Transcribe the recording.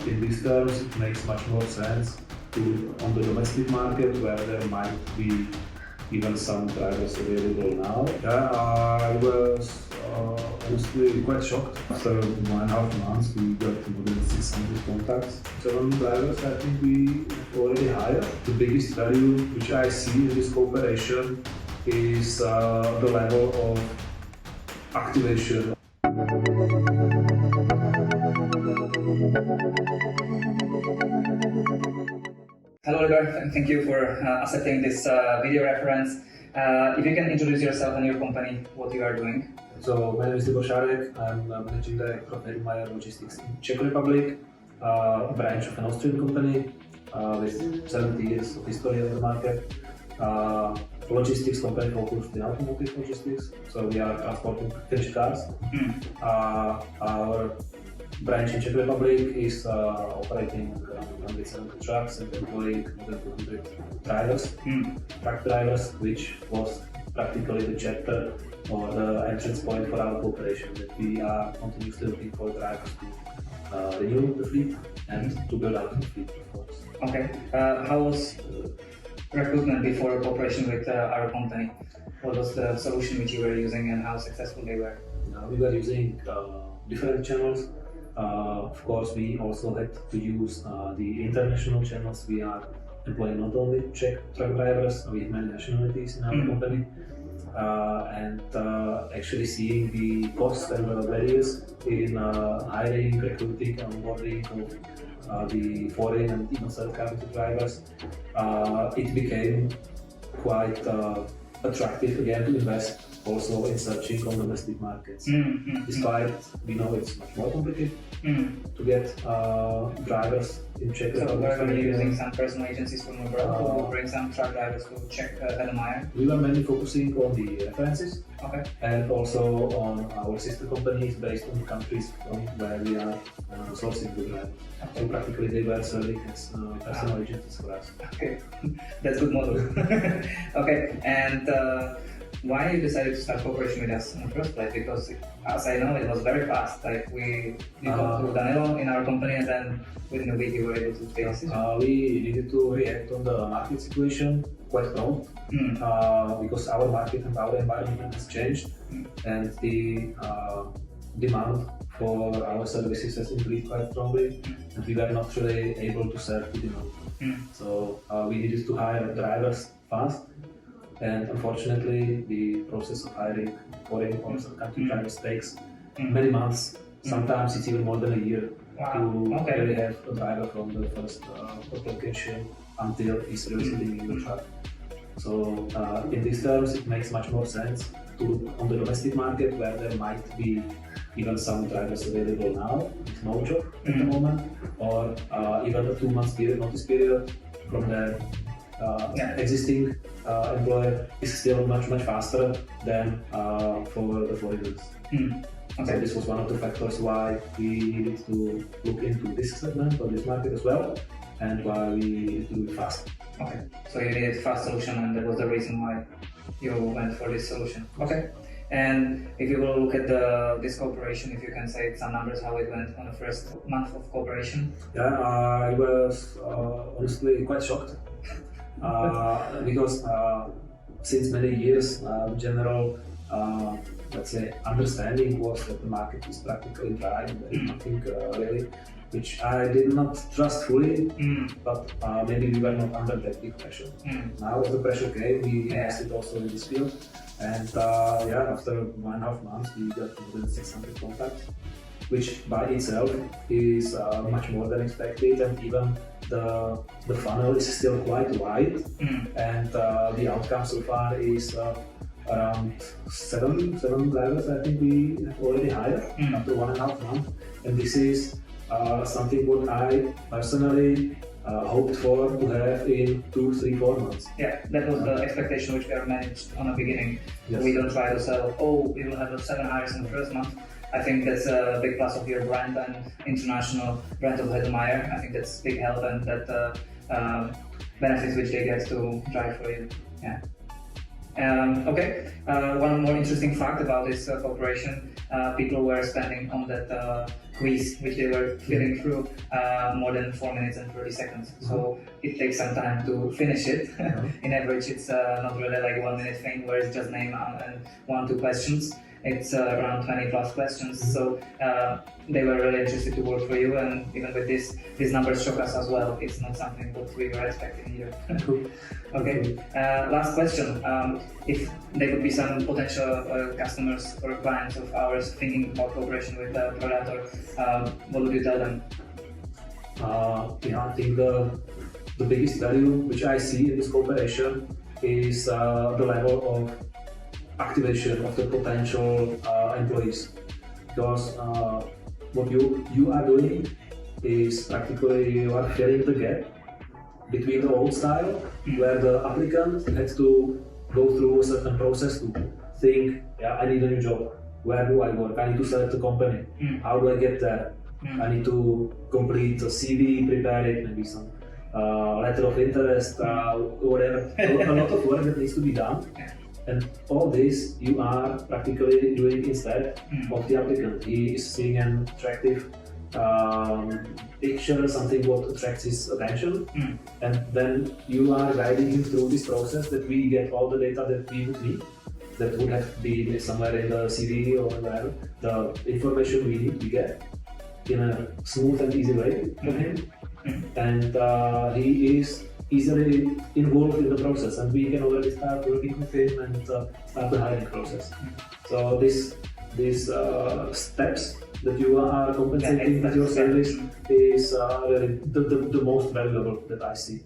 in these terms, it makes much more sense to on the domestic market where there might be even some drivers available now. Yeah, I was honestly quite shocked. After 1.5 months, we got more than 600 contacts. 7 drivers I think we already hired. The biggest value which I see in this cooperation is the level of activation. Hello Libor, and thank you for accepting this video reference. If you can introduce yourself and your company, what you are doing. So my name is Libor Šadek. I'm managing director of Hodlmayr Logistics in Czech Republic, a branch of an Austrian company with 70 years of history on the market. Logistics company focused in automotive logistics, so we are transporting finished cars. Our branch in Czech Republic is operating around 170 trucks and employing more than 200 drivers, truck drivers, which was practically the chapter or the entrance point for our cooperation, that we are continuously looking for drivers to renew the fleet and to build out the fleet, of course. Okay. How was recruitment before cooperation with our company? What was the solution which you were using and how successful they were? We were using different channels. Of course, we also had to use the international channels. We are employing not only Czech truck drivers, we have many nationalities in our company. And actually seeing the cost and the barriers in hiring, recruiting, and onboarding of the foreign and even third-country drivers, it became quite attractive again to invest also in searching on domestic markets. Despite we know it's much more complicated to get drivers in Czech Republic. So we're using some personal agencies from abroad to bring some truck drivers to Czech Hodlmayr. We were mainly focusing on the references, okay, and also on our sister companies based on the countries from where we are sourcing the drivers. Okay. So practically they were serving as personal agencies for us. Okay, that's good model. Okay, and why you decided to start cooperation with us in the first place? Because as I know, it was very fast. Like we got through Danilo in our company, and then within a week you were able to take this. We needed to react on the market situation quite prompt because our market and our environment has changed, and the demand for our services has increased quite strongly, and we were not really able to serve the demand. So we needed to hire drivers fast. And unfortunately, the process of hiring foreign or country drivers takes many months. Sometimes it's even more than a year to really have a driver from the first application until he's really sitting in the truck. So in these terms, it makes much more sense to look on the domestic market where there might be even some drivers available now with no job at the moment, or even a 2 months period, notice period from the existing employer is still much faster than for the foreigners. Okay. So this was one of the factors why we needed to look into this segment or this market as well, and why we needed to do it fast. Okay, so you needed a fast solution, and that was the reason why you went for this solution. Okay, and if you will look at this cooperation, if you can say some numbers, how it went on the first month of cooperation? Yeah, I was honestly quite shocked. Because since many years, the general, let's say, understanding was that the market is practically dry, and there is nothing really, which I did not trust fully, but maybe we were not under that big pressure. Now as the pressure came, we invested also in this field, and after 1.5 months, we got more than 600 contacts, which by itself is much more than expected, and even the funnel is still quite wide, and the outcome so far is around seven drivers I think we have already hired after 1.5 months, and this is something what I personally hoped for to have in 2, 3, 4 months. Yeah, that was the expectation which we are managed on the beginning. Yes. We don't try to sell, we will have 7 hires in the first month. I think that's a big plus of your brand and international brand of Hodlmayr. I think that's big help, and that benefits which they get to drive for you. Yeah. Okay. One more interesting fact about this cooperation. people were spending on that quiz, which they were filling through, more than 4 minutes and 30 seconds. So it takes some time to finish it. In average, it's not really like a 1 minute thing where it's just name and 1-2 questions. It's around 20 plus questions. So they were really interested to work for you, and even with this, these numbers shock us as well. It's not something that we were expecting either. Okay, last question. If there could be some potential customers or clients of ours thinking about cooperation with Prodator, what would you tell them? I think the biggest value which I see in this cooperation is the level of activation of the potential employees, because what you are doing is practically you are filling the gap between the old style, where the applicant has to go through a certain process to think, yeah, I need a new job, where do I work, I need to select a company, how do I get there, I need to complete a CV, prepare it, maybe some letter of interest, whatever, a lot of work that needs to be done. And all this you are practically doing instead of the applicant. He is seeing an attractive picture, something what attracts his attention, and then you are guiding him through this process that we get all the data that we would need, that would have been somewhere in the CV or wherever. The information we need, we get in a smooth and easy way from him, and he is easily involved in the process, and we can already start working with him and start the hiring process. So these steps that you are compensating with your service is really the most valuable that I see.